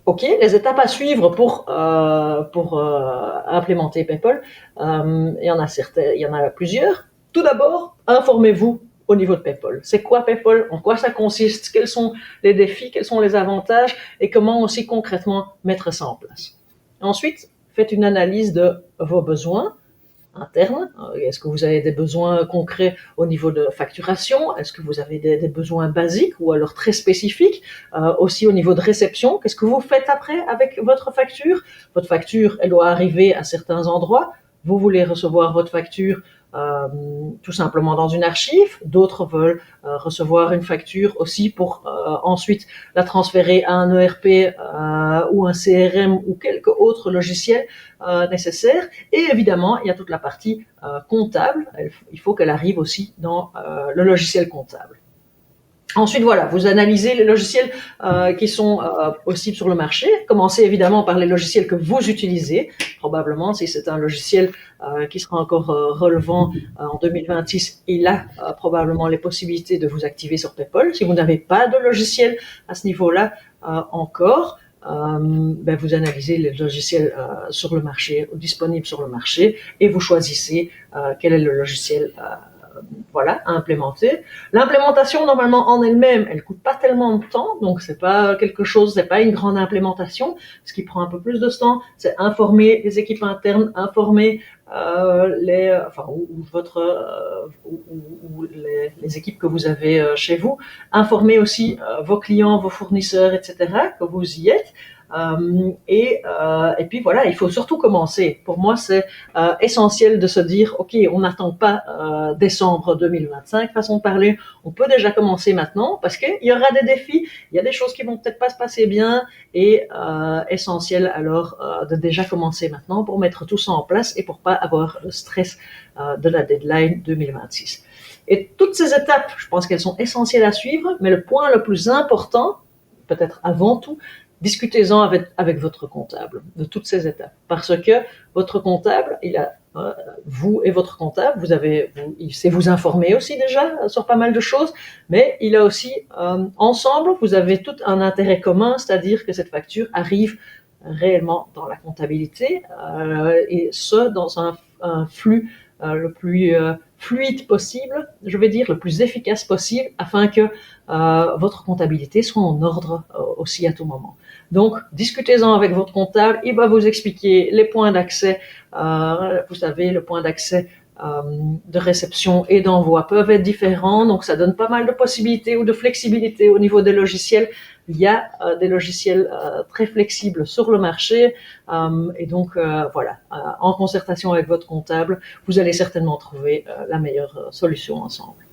OK, les étapes à suivre pour implémenter PayPal, il y en a plusieurs. Tout d'abord, informez-vous au niveau de PayPal. C'est quoi PayPal? En quoi ça consiste? Quels sont les défis? Quels sont les avantages? Et comment aussi concrètement mettre ça en place? Ensuite, faites une analyse de vos besoins interne. Est-ce que vous avez des besoins concrets au niveau de facturation? Est-ce que vous avez des besoins basiques ou alors très spécifiques? Aussi au niveau de réception, qu'est-ce que vous faites après avec votre facture? Votre facture, elle doit arriver à certains endroits. Vous voulez recevoir votre facture tout simplement dans une archive. D'autres veulent recevoir une facture aussi pour ensuite la transférer à un ERP ou un CRM ou quelque autre logiciel nécessaire. Et évidemment, il y a toute la partie comptable. Il faut qu'elle arrive aussi dans le logiciel comptable. Ensuite, voilà, vous analysez les logiciels qui sont possibles sur le marché. Commencez évidemment par les logiciels que vous utilisez. Probablement, si c'est un logiciel qui sera encore relevant en 2026, il a probablement les possibilités de vous activer sur PayPal. Si vous n'avez pas de logiciel à ce niveau-là encore, vous analysez les logiciels sur le marché, disponibles sur le marché, et vous choisissez quel est le logiciel à implémenter. L'implémentation, normalement, en elle-même, elle coûte pas tellement de temps, donc c'est pas une grande implémentation. Ce qui prend un peu plus de temps, c'est informer les équipes internes, informer les équipes que vous avez chez vous, informer aussi vos clients, vos fournisseurs, etc., que vous y êtes. Et puis voilà, il faut surtout commencer. Pour moi, c'est essentiel de se dire, ok, on n'attend pas décembre 2025, façon de parler, on peut déjà commencer maintenant, parce qu'il y aura des défis, il y a des choses qui vont peut-être pas se passer bien, et essentiel alors de déjà commencer maintenant pour mettre tout ça en place et pour pas avoir le stress de la deadline 2026. Et toutes ces étapes, je pense qu'elles sont essentielles à suivre, mais le point le plus important, peut-être avant tout, discutez-en avec votre comptable de toutes ces étapes, parce que votre comptable, vous et votre comptable, il sait vous informer aussi déjà sur pas mal de choses, mais il a aussi, ensemble, vous avez tout un intérêt commun, c'est-à-dire que cette facture arrive réellement dans la comptabilité, et ce, dans un flux le plus fluide possible, je vais dire le plus efficace possible, afin que votre comptabilité soit en ordre aussi à tout moment. Donc, discutez-en avec votre comptable, il va vous expliquer les points d'accès. Vous savez, le point d'accès de réception et d'envoi peuvent être différents, donc ça donne pas mal de possibilités ou de flexibilité au niveau des logiciels. Il y a des logiciels très flexibles sur le marché, et donc en concertation avec votre comptable, vous allez certainement trouver la meilleure solution ensemble.